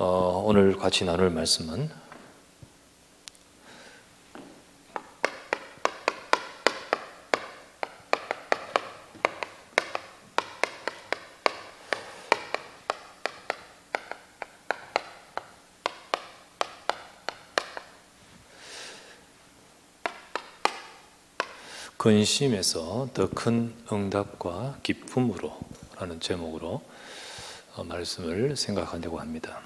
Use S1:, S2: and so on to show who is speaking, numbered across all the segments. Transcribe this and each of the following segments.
S1: 오늘 같이 나눌 말씀은 근심에서 더 큰 응답과 기쁨으로 라는 제목으로 말씀을 생각하려고 합니다.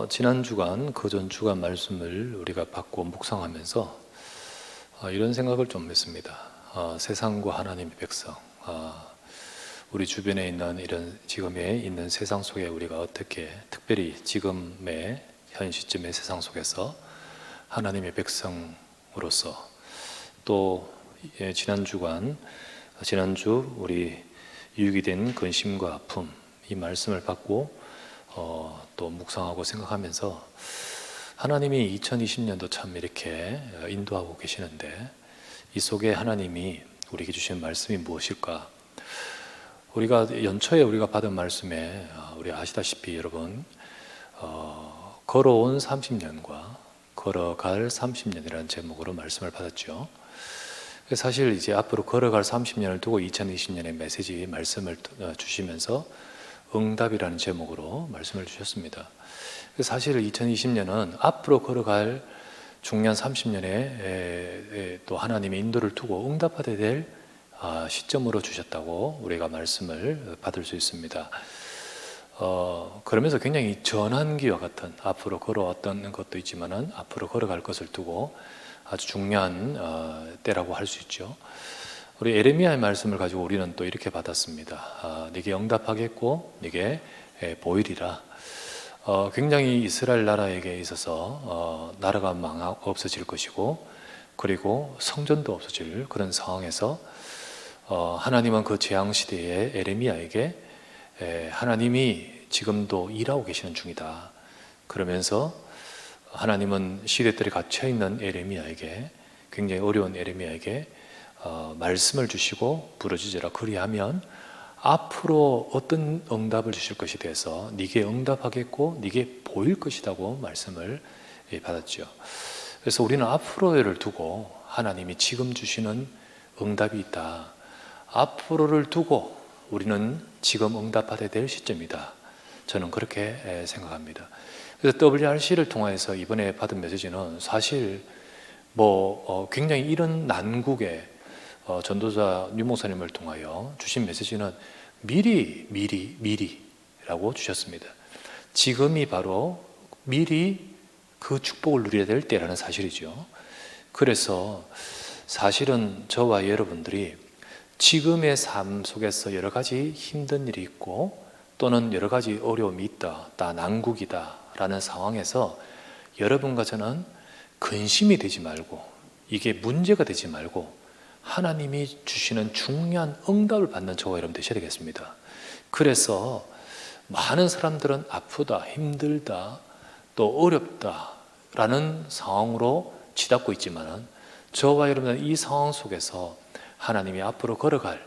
S1: 지난 주간, 그전 주간 말씀을 우리가 받고 묵상하면서 이런 생각을 좀 했습니다. 세상과 하나님의 백성, 우리 주변에 있는 이런 지금에 있는 세상 속에 우리가 어떻게 특별히 지금의 현 시점의 세상 속에서 하나님의 백성으로서 또 지난주 우리 유익이 된 근심과 아픔 이 말씀을 받고 또 묵상하고 생각하면서 하나님이 2020년도 참 이렇게 인도하고 계시는데 이 속에 하나님이 우리에게 주신 말씀이 무엇일까? 우리가 연초에 우리가 받은 말씀에 우리 아시다시피 여러분 걸어온 30년과 걸어갈 30년이라는 제목으로 말씀을 받았죠. 사실 이제 앞으로 걸어갈 30년을 두고 2020년의 메시지 말씀을 주시면서 응답이라는 제목으로 말씀을 주셨습니다. 사실 2020년은 앞으로 걸어갈 중년 30년에 또 하나님의 인도를 두고 응답하게 될 시점으로 주셨다고 우리가 말씀을 받을 수 있습니다. 그러면서 굉장히 전환기와 같은 앞으로 걸어왔던 것도 있지만은 앞으로 걸어갈 것을 두고 아주 중요한 때라고 할 수 있죠. 우리 에레미야의 말씀을 가지고 우리는 또 이렇게 받았습니다. 네게 응답하겠고 네게 보이리라. 굉장히 이스라엘 나라에게 있어서 나라가 없어질 것이고 그리고 성전도 없어질 그런 상황에서 하나님은 그 재앙 시대에 에레미야에게 하나님이 지금도 일하고 계시는 중이다. 그러면서 하나님은 시대들이 갇혀있는 에레미야에게 굉장히 어려운 에레미야에게 말씀을 주시고 부르짖으라 그리하면 앞으로 어떤 응답을 주실 것이 돼서 네게 응답하겠고 네게 보일 것이라고 말씀을 받았죠. 그래서 우리는 앞으로를 두고 하나님이 지금 주시는 응답이 있다. 앞으로를 두고 우리는 지금 응답하게 될 시점이다. 저는 그렇게 생각합니다. 그래서 WRC를 통해서 이번에 받은 메시지는 사실 굉장히 이런 난국에 전도자 류 목사님을 통하여 주신 메시지는 미리라고 주셨습니다. 지금이 바로 미리 그 축복을 누려야 될 때라는 사실이죠. 그래서 사실은 저와 여러분들이 지금의 삶 속에서 여러 가지 힘든 일이 있고 또는 여러 가지 어려움이 있다, 난국이다 라는 상황에서 여러분과 저는 근심이 되지 말고 이게 문제가 되지 말고 하나님이 주시는 중요한 응답을 받는 저와 여러분 되셔야 되겠습니다. 그래서 많은 사람들은 아프다, 힘들다, 또 어렵다 라는 상황으로 치닫고 있지만 저와 여러분은 이 상황 속에서 하나님이 앞으로 걸어갈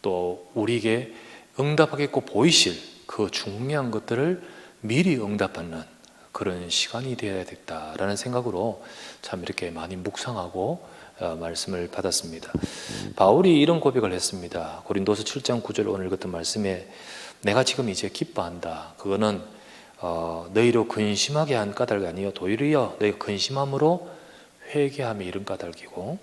S1: 또 우리에게 응답하겠고 보이실 그 중요한 것들을 미리 응답받는 그런 시간이 되어야 됐다라는 생각으로 참 이렇게 많이 묵상하고 말씀을 받았습니다. 바울이 이런 고백을 했습니다. 고린도서 7장 9절 오늘 읽었던 말씀에 내가 지금 이제 기뻐한다. 그거는 너희로 근심하게 한 까닭이 아니요 도리어 너희가 근심함으로 회개함에 이른 까닭이고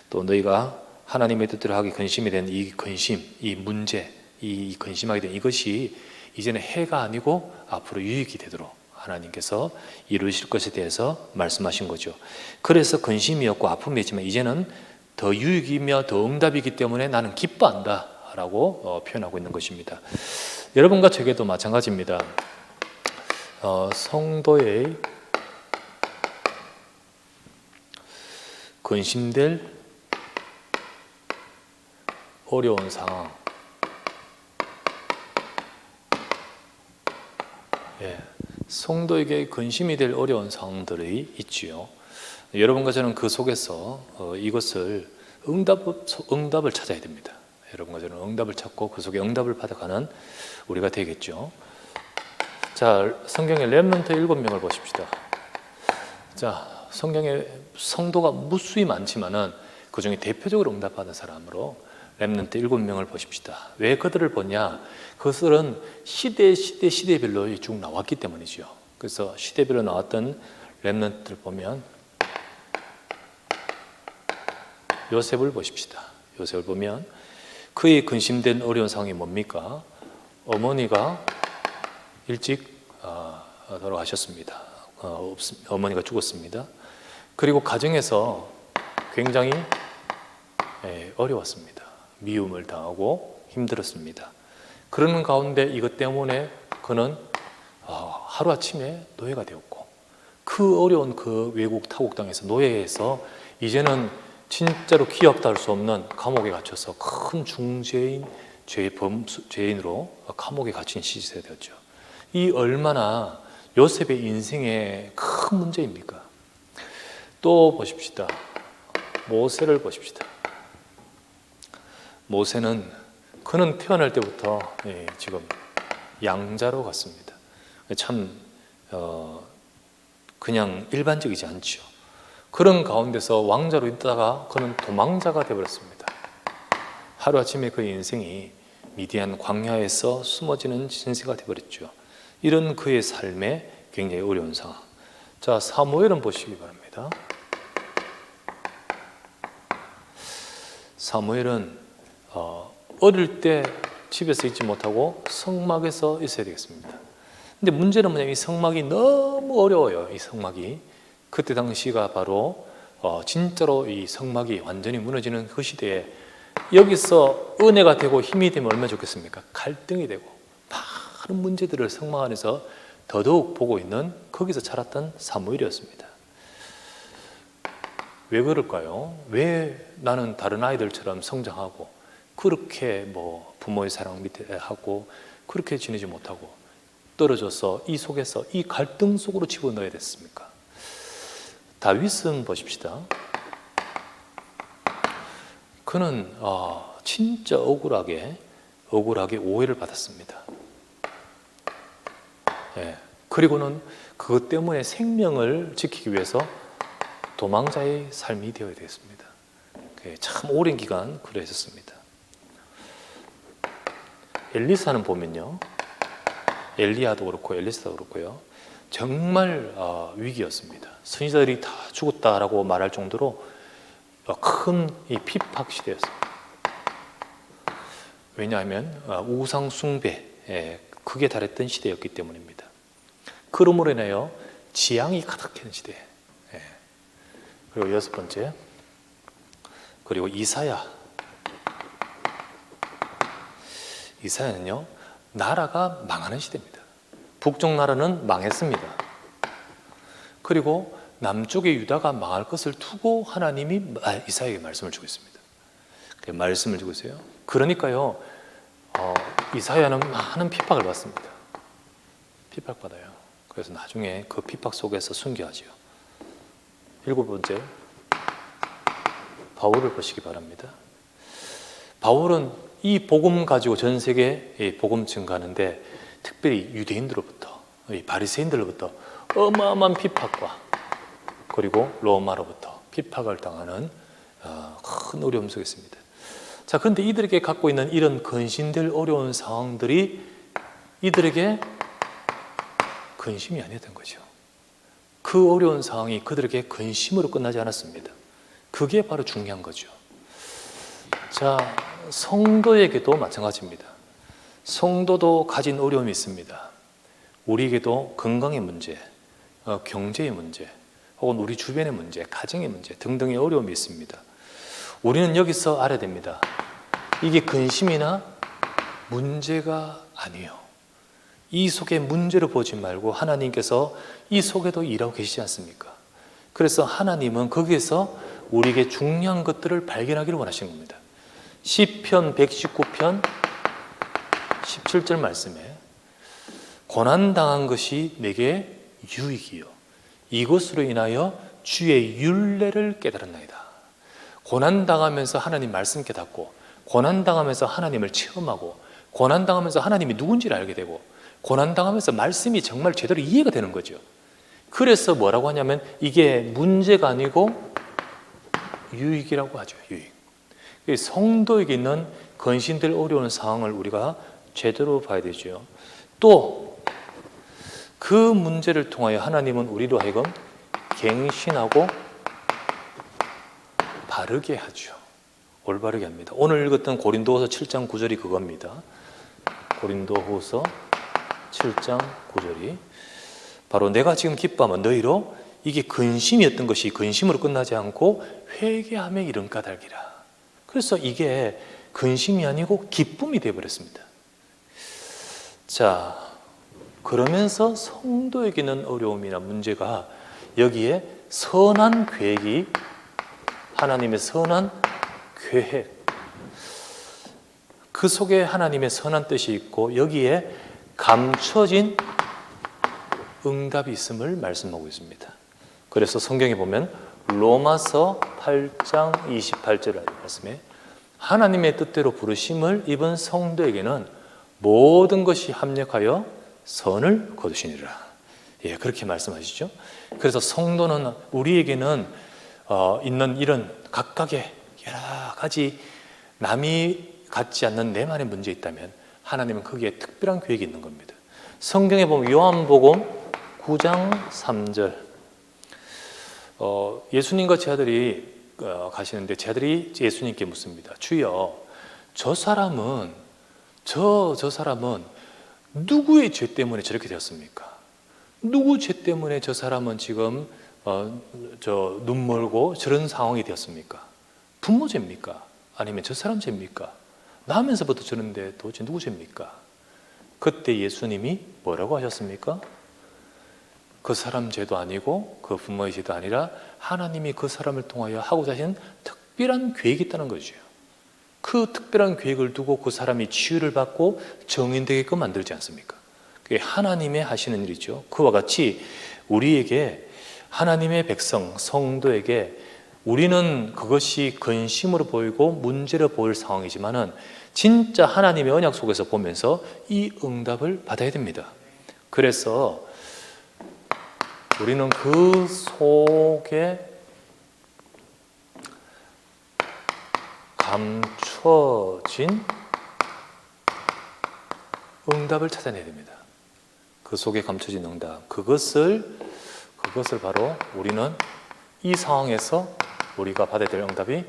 S1: 또 너희가 하나님의 뜻대로 하기 근심이 된 이 근심, 이 문제, 이 근심하게 된 이것이 이제는 해가 아니고 앞으로 유익이 되도록 하나님께서 이루실 것에 대해서 말씀하신 거죠. 그래서 근심이었고 아픔이었지만 이제는 더 유익이며 더 응답이기 때문에 나는 기뻐한다 라고 표현하고 있는 것입니다. 여러분과 저에게도 마찬가지입니다. 성도의 근심될 어려운 상황, 성도에게 근심이 될 어려운 상황들이 있지요. 여러분과 저는 그 속에서 이것을 응답을 찾아야 됩니다. 여러분과 저는 응답을 찾고 그 속에 응답을 받아가는 우리가 되겠죠. 자, 성경의 렘넌트 7명을 보십시다. 자, 성경에 성도가 무수히 많지만은 그 중에 대표적으로 응답받은 사람으로 렘넌트 7명을 보십시다. 왜 그들을 보냐? 그것은 시대별로 쭉 나왔기 때문이죠. 그래서 시대별로 나왔던 렘넌트를 보면 요셉을 보십시다. 요셉을 보면 그의 근심된 어려운 상황이 뭡니까? 어머니가 일찍 돌아가셨습니다. 어머니가 죽었습니다. 그리고 가정에서 굉장히 어려웠습니다. 미움을 당하고 힘들었습니다. 그러는 가운데 이것 때문에 그는 하루아침에 노예가 되었고, 그 어려운 그 외국 타국 땅에서 노예에서 이제는 진짜로 기억도 할 수 없는 감옥에 갇혀서 큰 중죄인 죄인으로 감옥에 갇힌 시대가 되었죠. 이 얼마나 요셉의 인생의 큰 문제입니까? 또 보십시다. 모세를 보십시다. 모세는 그는 태어날 때부터 지금 양자로 갔습니다. 참 그냥 일반적이지 않죠. 그런 가운데서 왕자로 있다가 그는 도망자가 되어버렸습니다. 하루아침에 그의 인생이 미디안 광야에서 숨어지는 신세가 되어버렸죠. 이런 그의 삶에 굉장히 어려운 상황. 자, 사무엘은 보시기 바랍니다. 사무엘은 어릴 때 집에서 있지 못하고 성막에서 있어야 되겠습니다. 근데 문제는 뭐냐면 이 성막이 너무 어려워요. 이 성막이. 그때 당시가 바로 진짜로 이 성막이 완전히 무너지는 그 시대에 여기서 은혜가 되고 힘이 되면 얼마나 좋겠습니까? 갈등이 되고 많은 문제들을 성막 안에서 더더욱 보고 있는, 거기서 자랐던 사무엘이었습니다. 왜 그럴까요? 왜 나는 다른 아이들처럼 성장하고 그렇게 부모의 사랑 밑에 하고 그렇게 지내지 못하고 떨어져서 이 속에서 이 갈등 속으로 집어넣어야 됐습니까? 다윗은 보십시다. 그는 진짜 억울하게 오해를 받았습니다. 그리고는 그것 때문에 생명을 지키기 위해서 도망자의 삶이 되어야 되겠습니다. 참 오랜 기간 그랬었습니다. 엘리사는 보면요, 엘리야도 그렇고 엘리사도 그렇고요, 정말 위기였습니다. 선지자들이 다 죽었다라고 말할 정도로 큰 이 핍박 시대였습니다. 왜냐하면 우상 숭배에 극에 달했던 시대였기 때문입니다. 그러므로 인하여 지향이 가득한 시대. 그리고 6번째, 그리고 이사야는요, 나라가 망하는 시대입니다. 북쪽 나라는 망했습니다. 그리고 남쪽의 유다가 망할 것을 두고 하나님이 이사야에게 말씀을 주고 있습니다. 말씀을 주고 있어요. 그러니까요, 이사야는 많은 핍박을 받습니다. 핍박받아요. 그래서 나중에 그 핍박 속에서 순교하지요. 7번째, 바울을 보시기 바랍니다. 바울은 이 복음 가지고 전 세계에 복음 증가하는데, 특별히 유대인들로부터, 이 바리새인들로부터 어마어마한 핍박과 그리고 로마로부터 핍박을 당하는 큰 어려움 속에 있습니다. 자, 그런데 이들에게 갖고 있는 이런 근심될 어려운 상황들이 이들에게 근심이 아니었던 거죠. 그 어려운 상황이 그들에게 근심으로 끝나지 않았습니다. 그게 바로 중요한 거죠. 자, 성도에게도 마찬가지입니다. 성도도 가진 어려움이 있습니다. 우리에게도 건강의 문제, 경제의 문제, 혹은 우리 주변의 문제, 가정의 문제 등등의 어려움이 있습니다. 우리는 여기서 알아야 됩니다. 이게 근심이나 문제가 아니에요. 이 속에 문제를 보지 말고 하나님께서 이 속에도 일하고 계시지 않습니까? 그래서 하나님은 거기에서 우리에게 중요한 것들을 발견하기를 원하시는 겁니다. 시편 119편 17절 말씀에 고난당한 것이 내게 유익이요 이것으로 인하여 주의 율례를 깨달았나이다. 고난당하면서 하나님 말씀 깨닫고, 고난당하면서 하나님을 체험하고, 고난당하면서 하나님이 누군지를 알게 되고, 고난당하면서 말씀이 정말 제대로 이해가 되는 거죠. 그래서 뭐라고 하냐면 이게 문제가 아니고 유익이라고 하죠. 유익. 성도에게 있는 근신될 어려운 상황을 우리가 제대로 봐야 되죠. 또 그 문제를 통하여 하나님은 우리로 하여금 갱신하고 바르게 하죠. 올바르게 합니다. 오늘 읽었던 고린도후서 7장 9절이 그겁니다. 고린도후서 7장 9절이 바로 내가 지금 기뻐하면 너희로 이게 근심이었던 것이 근심으로 끝나지 않고 회개함에 이른 까닭이라. 그래서 이게 근심이 아니고 기쁨이 되어버렸습니다. 자, 그러면서 성도에게는 어려움이나 문제가 여기에 선한 계획이, 하나님의 선한 계획, 그 속에 하나님의 선한 뜻이 있고 여기에 감춰진 응답이 있음을 말씀하고 있습니다. 그래서 성경에 보면 로마서 8장 28절 말씀에 하나님의 뜻대로 부르심을 입은 성도에게는 모든 것이 합력하여 선을 거두시니라. 예, 그렇게 말씀하시죠. 그래서 성도는 우리에게는 있는 이런 각각의 여러 가지 남이 갖지 않는 내만의 문제 있다면 하나님은 거기에 특별한 계획이 있는 겁니다. 성경에 보면 요한복음 9장 3절 예수님과 제 아들이 가시는데 제 아들이 예수님께 묻습니다. 주여, 저 사람은 누구의 죄 때문에 저렇게 되었습니까? 누구 죄 때문에 저 사람은 지금 눈 멀고 저런 상황이 되었습니까? 부모 죄입니까? 아니면 저 사람 죄입니까? 나면서부터 저런데 도대체 누구 죄입니까? 그때 예수님이 뭐라고 하셨습니까? 그 사람 죄도 아니고 그 부모의 죄도 아니라 하나님이 그 사람을 통하여 하고자 하신 특별한 계획이 있다는 거죠. 그 특별한 계획을 두고 그 사람이 치유를 받고 정인되게끔 만들지 않습니까? 그게 하나님의 하시는 일이죠. 그와 같이 우리에게 하나님의 백성, 성도에게 우리는 그것이 근심으로 보이고 문제로 보일 상황이지만은 진짜 하나님의 언약 속에서 보면서 이 응답을 받아야 됩니다. 그래서 우리는 그 속에 감춰진 응답을 찾아내야 됩니다. 그 속에 감춰진 응답, 그것을 바로 우리는 이 상황에서 우리가 받아야 될 응답이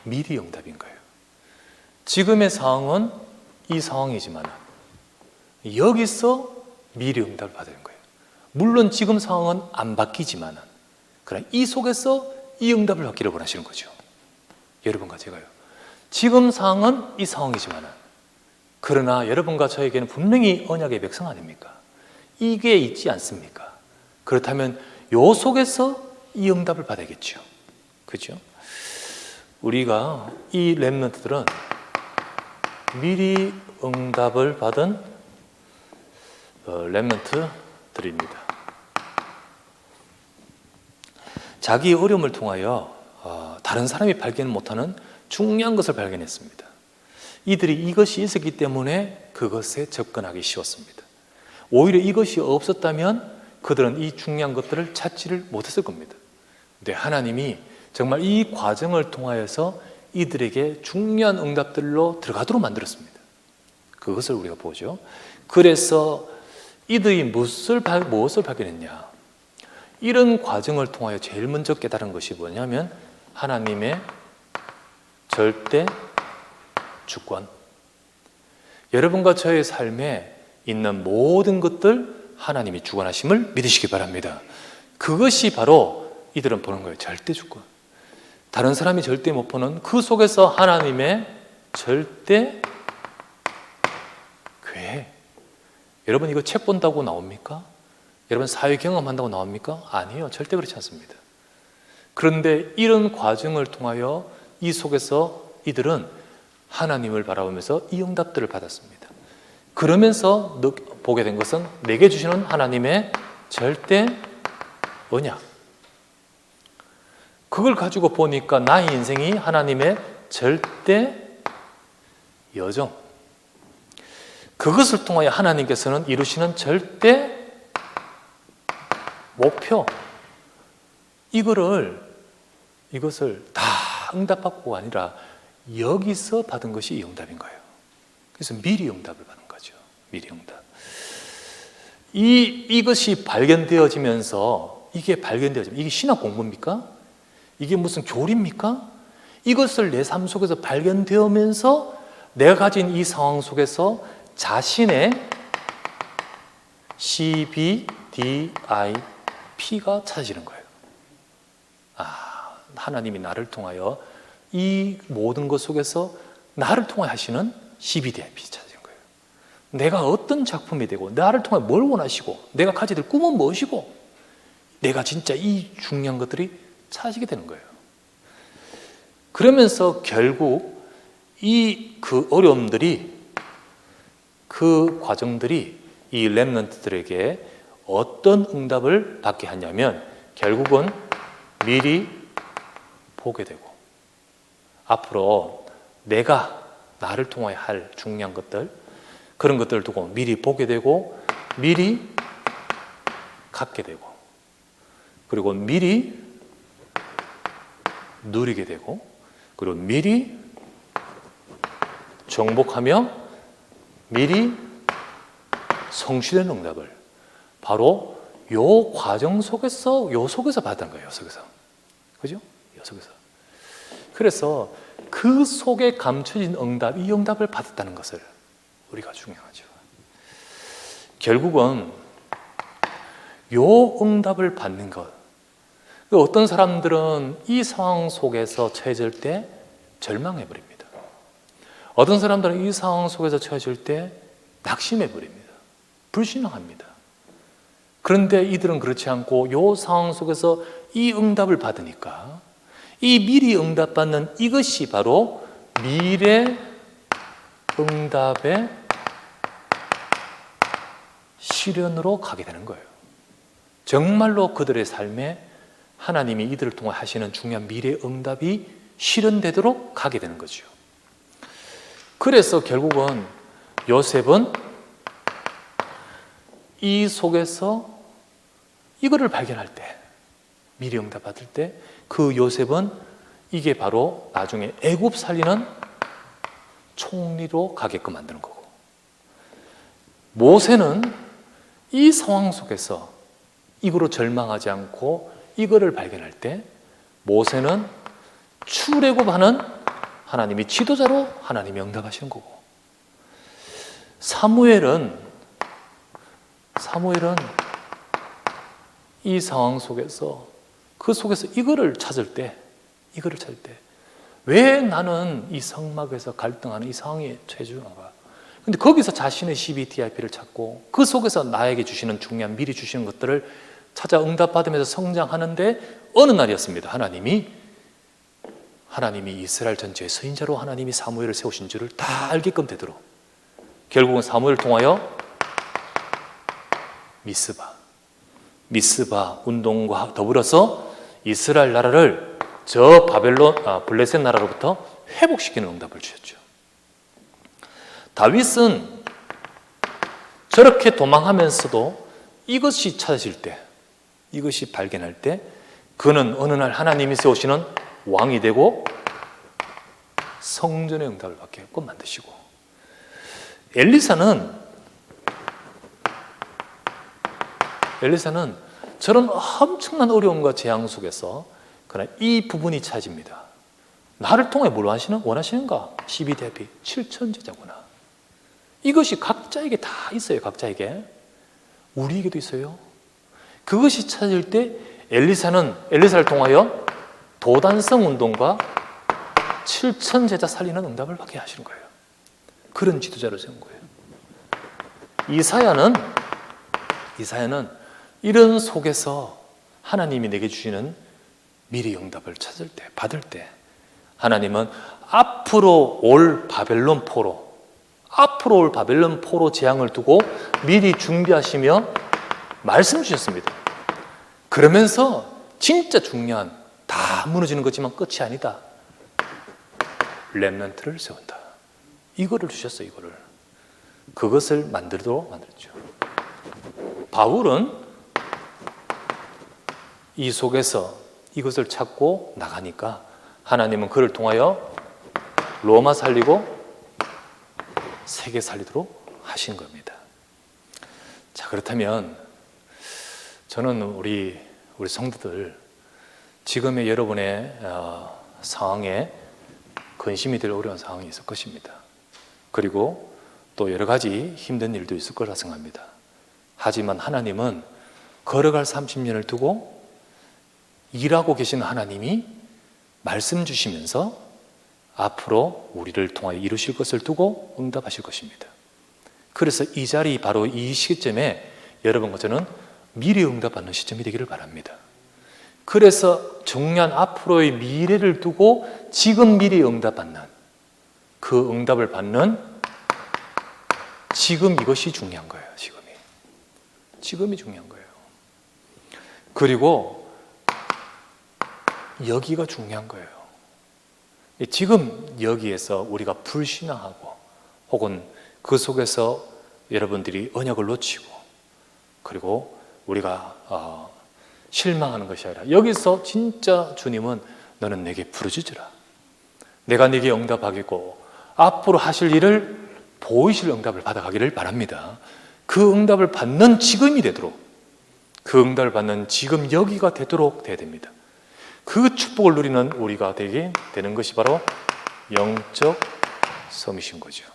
S1: 미리 응답인 거예요. 지금의 상황은 이 상황이지만 여기서 미리 응답을 받는 거예요. 물론 지금 상황은 안 바뀌지만 그러나 이 속에서 이 응답을 받기를 원하시는 거죠. 여러분과 제가요. 지금 상황은 이 상황이지만 그러나 여러분과 저에게는 분명히 언약의 백성 아닙니까? 이게 있지 않습니까? 그렇다면 요 속에서 이 응답을 받아야겠죠. 그렇죠? 우리가 이 렘넌트들은 미리 응답을 받은 렘넌트들입니다. 자기의 어려움을 통하여 다른 사람이 발견 못하는 중요한 것을 발견했습니다. 이들이 이것이 있었기 때문에 그것에 접근하기 쉬웠습니다. 오히려 이것이 없었다면 그들은 이 중요한 것들을 찾지를 못했을 겁니다. 근데 하나님이 정말 이 과정을 통하여서 이들에게 중요한 응답들로 들어가도록 만들었습니다. 그것을 우리가 보죠. 그래서 이들이 무엇을 발견했냐? 이런 과정을 통하여 제일 먼저 깨달은 것이 뭐냐면 하나님의 절대 주권. 여러분과 저의 삶에 있는 모든 것들 하나님이 주관하심을 믿으시기 바랍니다. 그것이 바로 이들은 보는 거예요. 절대 주권. 다른 사람이 절대 못 보는 그 속에서 하나님의 절대 계획. 여러분 이거 책 본다고 나옵니까? 여러분 사회 경험한다고 나옵니까? 아니에요. 절대 그렇지 않습니다. 그런데 이런 과정을 통하여 이 속에서 이들은 하나님을 바라보면서 이 응답들을 받았습니다. 그러면서 보게 된 것은 내게 주시는 하나님의 절대 언약. 그걸 가지고 보니까 나의 인생이 하나님의 절대 여정. 그것을 통하여 하나님께서는 이루시는 절대 목표, 이것을 다 응답받고가 아니라 여기서 받은 것이 이 응답인 거예요. 그래서 미리 응답을 받은 거죠. 미리 응답. 이것이 발견되어지면서, 이게 신학 공부입니까? 이게 무슨 교리입니까? 이것을 내 삶 속에서 발견되면서 내가 가진 이 상황 속에서 자신의 CBDIP가 찾아지는 거예요. 하나님이 나를 통하여 이 모든 것 속에서 나를 통하여 하시는 CBDIP 찾아지는 거예요. 내가 어떤 작품이 되고, 나를 통하여 뭘 원하시고, 내가 가져야 될 꿈은 무엇이고, 내가 진짜 이 중요한 것들이 찾아지게 되는 거예요. 그러면서 결국 그 어려움들이, 그 과정들이 이 렘넌트들에게 어떤 응답을 받게 하냐면, 결국은 미리 보게 되고, 앞으로 나를 통하여 할 중요한 것들, 그런 것들을 두고 미리 보게 되고, 미리 갖게 되고, 그리고 미리 누리게 되고, 그리고 미리 정복하며 미리 성취된 응답을 바로 요 과정 속에서, 받은 거예요. 그죠? 요 속에서. 그래서 그 속에 감춰진 응답, 이 응답을 받았다는 것을 우리가 중요하죠. 결국은 요 응답을 받는 것, 어떤 사람들은 이 상황 속에서 처해질 때 절망해버립니다. 어떤 사람들은 이 상황 속에서 처해질 때 낙심해버립니다. 불신앙합니다. 그런데 이들은 그렇지 않고 이 상황 속에서 이 응답을 받으니까, 이 미리 응답받는 이것이 바로 미래 응답의 실현으로 가게 되는 거예요. 정말로 그들의 삶에 하나님이 이들을 통해 하시는 중요한 미래 응답이 실현되도록 가게 되는 거죠. 그래서 결국은 요셉은 이 속에서 이거를 발견할 때, 미리 응답 받을 때, 그 요셉은 이게 바로 나중에 애굽 살리는 총리로 가게끔 만드는 거고, 모세는 이 상황 속에서 이거로 절망하지 않고 이거를 발견할 때, 모세는 출애굽하는 하나님이 지도자로 하나님이 응답하시는 거고, 사무엘은 이 상황 속에서, 그 속에서 이거를 찾을 때, 왜 나는 이 성막에서 갈등하는 이 상황에 처해주는가? 근데 거기서 자신의 CBDIP를 찾고, 그 속에서 나에게 주시는 중요한 미리 주시는 것들을 찾아 응답받으면서 성장하는데, 어느 날이었습니다. 하나님이 이스라엘 전체의 선지자로 하나님이 사무엘을 세우신 줄을 다 알게끔 되도록, 결국은 사무엘을 통하여 미스바 운동과 더불어서 이스라엘 나라를 저 블레셋 나라로부터 회복시키는 응답을 주셨죠. 다윗은 저렇게 도망하면서도 이것이 찾아질 때, 이것이 발견할 때, 그는 어느 날 하나님이 세우시는 왕이 되고 성전의 응답을 받게끔 만드시고, 엘리사는 저런 엄청난 어려움과 재앙 속에서 그러나 이 부분이 찾입니다. 나를 통해 뭘 원하시는가? CBDIP, 7천 제자구나. 이것이 각자에게 다 있어요. 각자에게. 우리에게도 있어요. 그것이 찾을 때 엘리사를 통하여 도단성 운동과 7천 제자 살리는 응답을 받게 하시는 거예요. 그런 지도자를 세운 거예요. 이사야는 이런 속에서 하나님이 내게 주시는 미리 응답을 받을 때, 하나님은 앞으로 올 바벨론 포로 재앙을 두고 미리 준비하시며 말씀 주셨습니다. 그러면서 진짜 중요한, 다 무너지는 거지만 끝이 아니다, 렘넌트를 세운다. 이거를 주셨어요. 이거를. 그것을 만들도록 만들었죠. 바울은 이 속에서 이것을 찾고 나가니까 하나님은 그를 통하여 로마 살리고 세계 살리도록 하신 겁니다. 자, 그렇다면 저는 우리 성도들 지금의 여러분의 상황에 근심이 될 어려운 상황이 있을 것입니다. 그리고 또 여러 가지 힘든 일도 있을 거라 생각합니다. 하지만 하나님은 걸어갈 30년을 두고 일하고 계시는 하나님이 말씀 주시면서 앞으로 우리를 통하여 이루실 것을 두고 응답하실 것입니다. 그래서 이 자리, 바로 이 시점에 여러분과 저는 미래 응답받는 시점이 되기를 바랍니다. 그래서 중요한 앞으로의 미래를 두고 지금 미래 응답받는, 그 응답을 받는 지금, 이것이 중요한 거예요. 지금이 중요한 거예요. 그리고 여기가 중요한 거예요. 지금 여기에서 우리가 불신앙하고 혹은 그 속에서 여러분들이 언약을 놓치고 그리고 우리가 실망하는 것이 아니라 여기서 진짜 주님은 너는 내게 부르짖으라, 내가 네게 응답하겠고 앞으로 하실 일을 보이실 응답을 받아가기를 바랍니다. 그 응답을 받는 지금이 되도록, 그 응답을 받는 지금 여기가 되도록 돼야 됩니다. 그 축복을 누리는 우리가 되게 되는 것이 바로 영적 섬이신 거죠.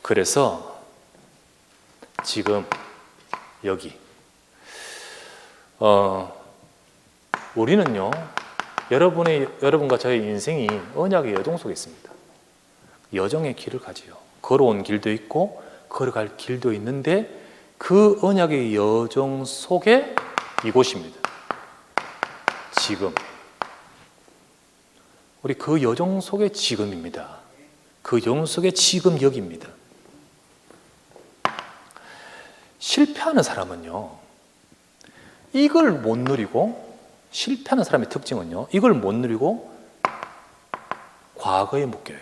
S1: 그래서 지금 여기 우리는요, 여러분과 저의 인생이 언약의 여정 속에 있습니다. 여정의 길을 가지요. 걸어온 길도 있고 걸어갈 길도 있는데 그 언약의 여정 속에 이곳입니다. 지금. 우리 그 여정 속에 지금입니다. 그 여정 속에 지금 여기입니다. 실패하는 사람은요, 이걸 못 누리고, 실패하는 사람의 특징은요, 이걸 못 누리고 과거에 묶여요.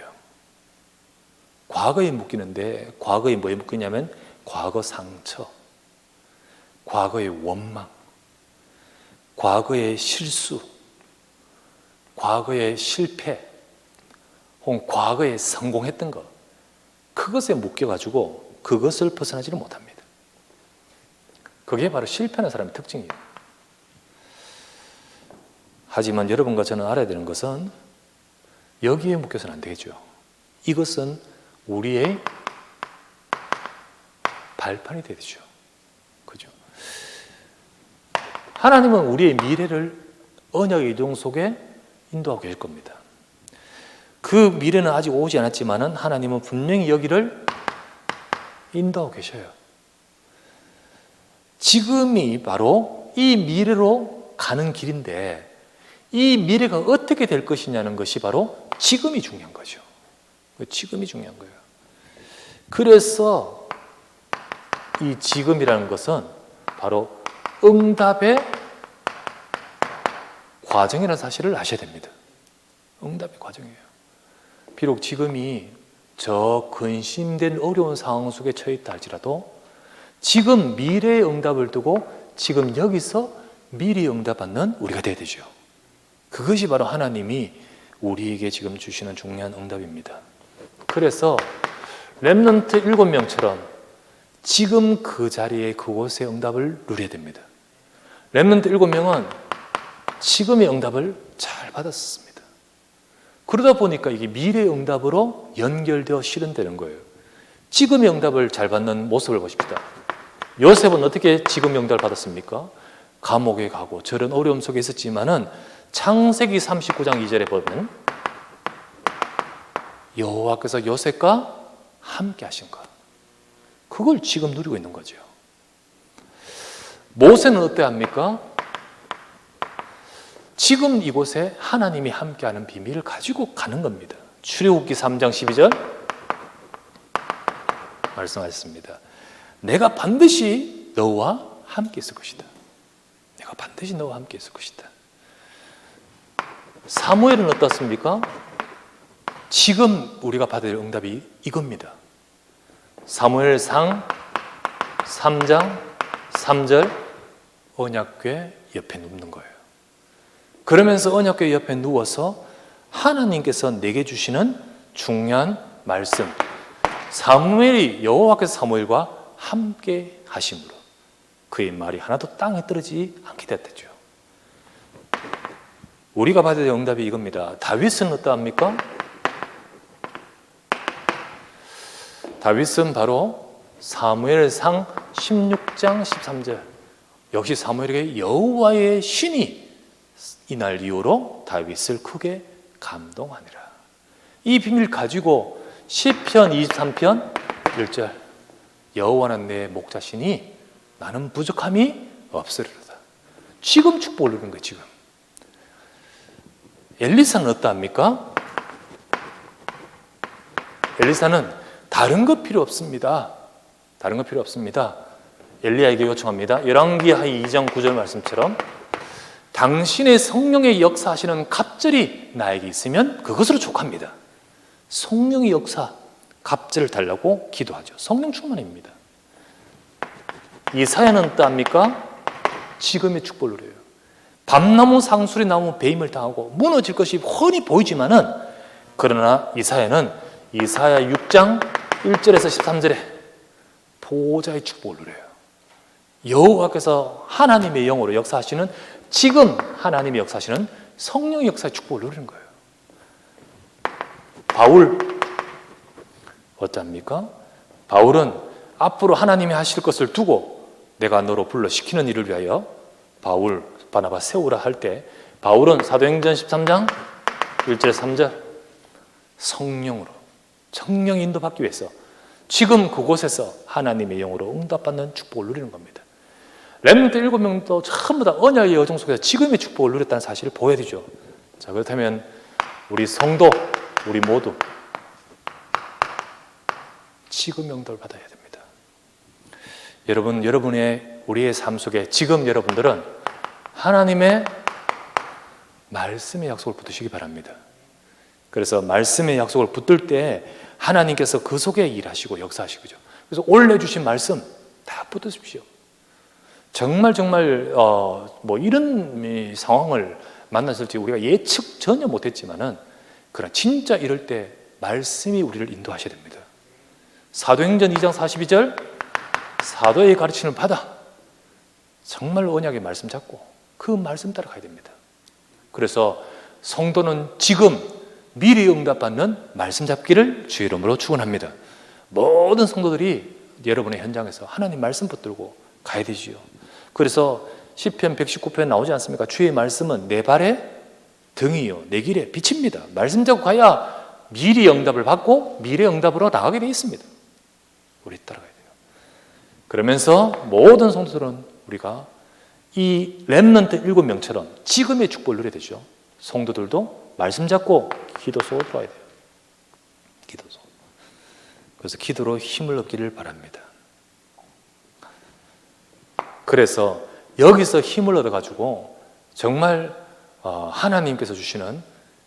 S1: 과거에 묶이는데, 과거에 뭐에 묶이냐면 과거 상처, 과거의 원망, 과거의 실수, 과거의 실패, 혹은 과거에 성공했던 것, 그것에 묶여가지고 그것을 벗어나지를 못합니다. 그게 바로 실패하는 사람의 특징이에요. 하지만 여러분과 저는 알아야 되는 것은 여기에 묶여서는 안 되겠죠. 이것은 우리의 발판이 되죠. 그죠? 하나님은 우리의 미래를 언약의 이동 속에 인도하고 계실 겁니다. 그 미래는 아직 오지 않았지만은 하나님은 분명히 여기를 인도하고 계셔요. 지금이 바로 이 미래로 가는 길인데 이 미래가 어떻게 될 것이냐는 것이 바로 지금이 중요한 거죠. 지금이 중요한 거예요. 그래서 이 지금이라는 것은 바로 응답의 과정이라는 사실을 아셔야 됩니다. 응답의 과정이에요. 비록 지금이 저 근심된 어려운 상황 속에 처해 있다 할지라도 지금 미래의 응답을 두고 지금 여기서 미리 응답받는 우리가 되어야 되죠. 그것이 바로 하나님이 우리에게 지금 주시는 중요한 응답입니다. 그래서 렘넌트 7명처럼 지금 그 자리에 그곳의 응답을 누려야 됩니다. 렘넌트 7명은 지금의 응답을 잘 받았습니다. 그러다 보니까 이게 미래의 응답으로 연결되어 실현되는 거예요. 지금의 응답을 잘 받는 모습을 보십시다. 요셉은 어떻게 지금의 응답을 받았습니까? 감옥에 가고 저런 어려움 속에 있었지만은 창세기 39장 2절에 보면 여호와께서 요셉과 함께 하신 것, 그걸 지금 누리고 있는 거죠. 모세는 어때합니까? 지금 이곳에 하나님이 함께하는 비밀을 가지고 가는 겁니다. 출애굽기 3장 12절 말씀하셨습니다. 내가 반드시 너와 함께 있을 것이다. 내가 반드시 너와 함께 있을 것이다. 사무엘은 어떻습니까? 지금 우리가 받을 응답이 이겁니다. 사무엘상 3장 3절 언약궤 옆에 눕는 거예요. 그러면서 언약궤 옆에 누워서 하나님께서 내게 주시는 중요한 말씀, 사무엘이 여호와께서 사무엘과 함께 하심으로 그의 말이 하나도 땅에 떨어지지 않게 됐죠. 우리가 받아야 될 응답이 이겁니다. 다윗은 어떠합니까? 다윗은 바로 사무엘상 16장 13절, 역시 사무엘에게 여호와의 신이 이날 이후로 다윗을 크게 감동하니라. 이 비밀 가지고 시편 23편 1절, 여호와는 내 목자시니 나는 부족함이 없으리로다. 지금 축복을 누리는 거예요. 지금 엘리사는 어떠합니까? 엘리사는 다른 거 필요 없습니다. 다른 거 필요 없습니다. 엘리야에게 요청합니다. 열왕기하 2장 9절 말씀처럼 당신의 성령의 역사하시는 갑절이 나에게 있으면 그것으로 족합니다. 성령의 역사, 갑절을 달라고 기도하죠. 성령 충만입니다. 이사야는 어떠합니까? 지금의 축복을 누려요. 밤나무 상술이 나무 배임을 당하고 무너질 것이 훤히 보이지만은, 그러나 이사야는 이사야 6장 1절에서 13절에 보호자의 축복을 누려요. 여호와께서 하나님의 영으로 역사하시는, 지금 하나님의 역사하시는 성령의 역사의 축복을 누리는 거예요. 바울 어떠합니까? 바울은 앞으로 하나님이 하실 것을 두고 내가 너로 불러 시키는 일을 위하여 바울, 바나바 세우라 할 때, 바울은 사도행전 13장 1절 3절 성령으로, 성령 인도받기 위해서 지금 그곳에서 하나님의 영으로 응답받는 축복을 누리는 겁니다. 렘넌트 7명도 전부 다 언약의 여정 속에서 지금의 축복을 누렸다는 사실을 보여야 되죠. 자, 그렇다면 우리 성도, 우리 모두 지금 영도를 받아야 됩니다. 여러분, 우리의 삶 속에 지금 여러분들은 하나님의 말씀의 약속을 붙드시기 바랍니다. 그래서 말씀의 약속을 붙들 때 하나님께서 그 속에 일하시고 역사하시고죠. 그래서 오늘 주신 말씀 다 붙드십시오. 정말 뭐 이런 상황을 만났을지 우리가 예측 전혀 못했지만은, 그러나 진짜 이럴 때 말씀이 우리를 인도하셔야 됩니다. 사도행전 2장 42절 사도의 가르침을 받아 정말 언약의 말씀 잡고 그 말씀 따라가야 됩니다. 그래서 성도는 지금 미리 응답받는 말씀 잡기를 주의 이름으로 축원합니다. 모든 성도들이 여러분의 현장에서 하나님 말씀 붙들고 가야 되지요. 그래서 시편 119편 나오지 않습니까? 주의 말씀은 내 발의 등이요 내 길의 빛입니다. 말씀 잡고 가야 미리 응답을 받고 미래 응답으로 나가게 되어 있습니다. 우리 따라가야 돼요. 그러면서 모든 성도들은 우리가 이 렘넌트 7명처럼 지금의 축복을 누려야 되죠. 성도들도 말씀 잡고 기도 속으로 들어가야 돼요. 기도 속. 그래서 기도로 힘을 얻기를 바랍니다. 그래서 여기서 힘을 얻어가지고 정말 하나님께서 주시는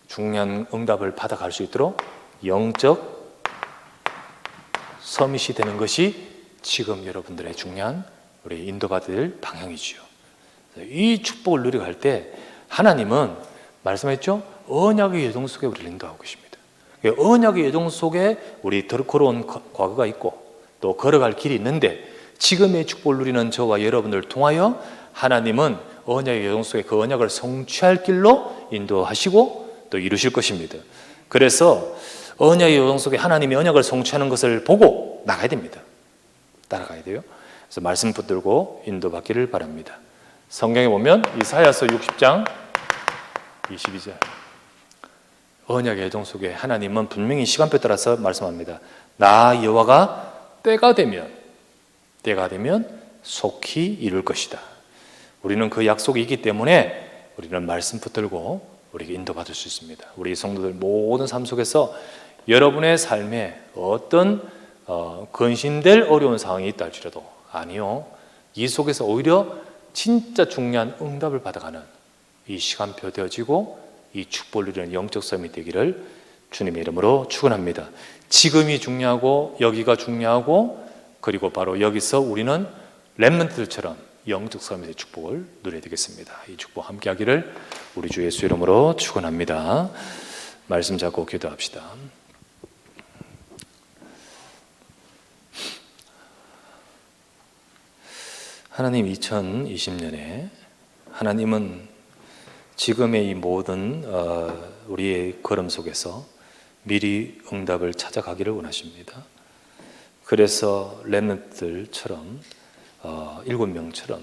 S1: 중요한 응답을 받아갈 수 있도록 영적 서밋이 되는 것이 지금 여러분들의 중요한 우리 인도받을 방향이지요. 이 축복을 누려갈 때 하나님은 말씀했죠? 언약의 여정 속에 우리를 인도하고 계십니다. 언약의 여정 속에 우리 걸어온 과거가 있고 또 걸어갈 길이 있는데, 지금의 축복을 누리는 저와 여러분을 통하여 하나님은 언약의 여정 속에 그 언약을 성취할 길로 인도하시고 또 이루실 것입니다. 그래서 언약의 여정 속에 하나님이 언약을 성취하는 것을 보고 나가야 됩니다. 따라가야 돼요. 그래서 말씀 붙들고 인도받기를 바랍니다. 성경에 보면 이사야서 60장 22절 언약의 여정 속에 하나님은 분명히 시간표에 따라서 말씀합니다. 나 여호와가 때가 되면 속히 이룰 것이다. 우리는 그 약속이 있기 때문에 우리는 말씀 붙들고 우리에게 인도받을 수 있습니다. 우리 성도들 모든 삶 속에서 여러분의 삶에 어떤 근심될 어려운 상황이 있다 할지라도, 아니요, 이 속에서 오히려 진짜 중요한 응답을 받아가는 이 시간표 되어지고 이 축복을 누리는 영적 삶이 되기를 주님의 이름으로 축원합니다. 지금이 중요하고 여기가 중요하고, 그리고 바로 여기서 우리는 렘넌트들처럼 영적 삶의 축복을 누려야 되겠습니다. 이 축복 함께 하기를 우리 주 예수 이름으로 축원합니다. 말씀 잡고 기도합시다. 하나님, 2020년에 하나님은 지금의 이 모든 우리의 걸음 속에서 미리 응답을 찾아가기를 원하십니다. 그래서 렘넌트들처럼 7명처럼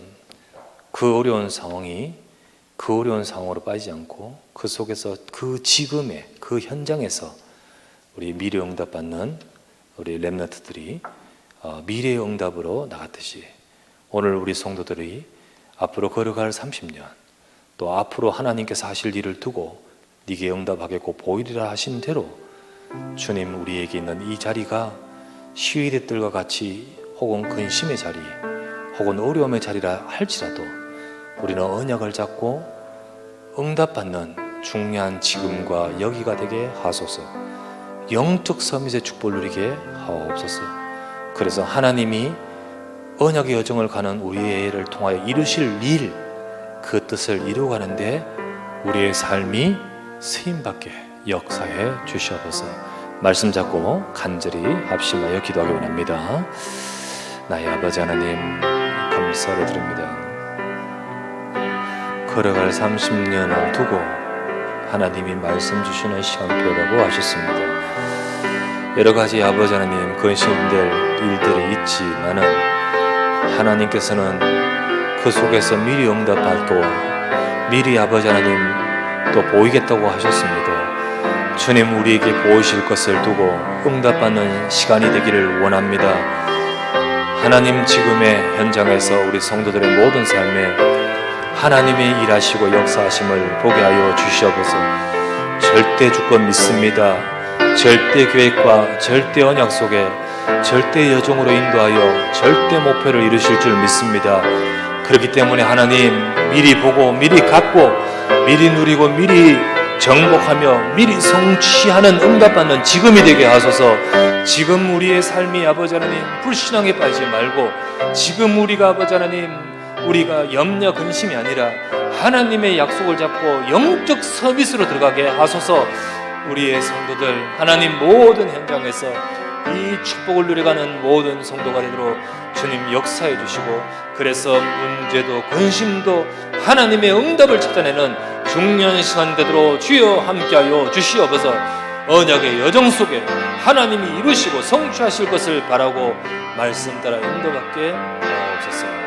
S1: 그 어려운 상황으로 빠지지 않고 그 속에서 그 지금의 그 현장에서 우리 미래 응답 받는 우리 렘넌트들이 미래의 응답으로 나갔듯이, 오늘 우리 성도들이 앞으로 걸어갈 30년, 또 앞으로 하나님께서 하실 일을 두고 네게 응답하겠고 보이리라 하신 대로 주님, 우리에게 있는 이 자리가 시위대 뜰과 같이 혹은 근심의 자리 혹은 어려움의 자리라 할지라도 우리는 언약을 잡고 응답받는 중요한 지금과 여기가 되게 하소서. 영적 서밋의 축복을 누리게 하옵소서. 그래서 하나님이 언약의 여정을 가는 우리를 통하여 이루실 일, 그 뜻을 이루어가는데 우리의 삶이 쓰임받게 역사해 주시옵소서. 말씀 잡고 간절히 합심하여 기도하기 원합니다. 나의 아버지 하나님, 감사를 드립니다. 걸어갈 30년을 두고 하나님이 말씀 주시는 시간표라고 하셨습니다. 여러 가지 아버지 하나님 근심될 일들이 있지만은 하나님께서는 그 속에서 미리 응답받고 미리 아버지 하나님 또 보이겠다고 하셨습니다. 주님, 우리에게 보이실 것을 두고 응답받는 시간이 되기를 원합니다. 하나님, 지금의 현장에서 우리 성도들의 모든 삶에 하나님의 일하시고 역사하심을 보게 하여 주시옵소서. 절대 주권 믿습니다. 절대 계획과 절대 언약 속에 절대 여정으로 인도하여 절대 목표를 이루실 줄 믿습니다. 그렇기 때문에 하나님, 미리 보고 미리 갖고 미리 누리고 미리 정복하며 미리 성취하는 응답받는 지금이 되게 하소서. 지금 우리의 삶이 아버지 하나님 불신앙에 빠지지 말고, 지금 우리가 아버지 하나님 우리가 염려 근심이 아니라 하나님의 약속을 잡고 영적 서밋으로 들어가게 하소서. 우리의 성도들 하나님 모든 현장에서 이 축복을 누려가는 모든 성도가 되도록 주님 역사해 주시고, 그래서 문제도 근심도 하나님의 응답을 찾아내는 중요한 시간 되도록 주여 함께하여 주시옵소서. 언약의 여정 속에 하나님이 이루시고 성취하실 것을 바라고 말씀 따라 인도받게 하옵소서.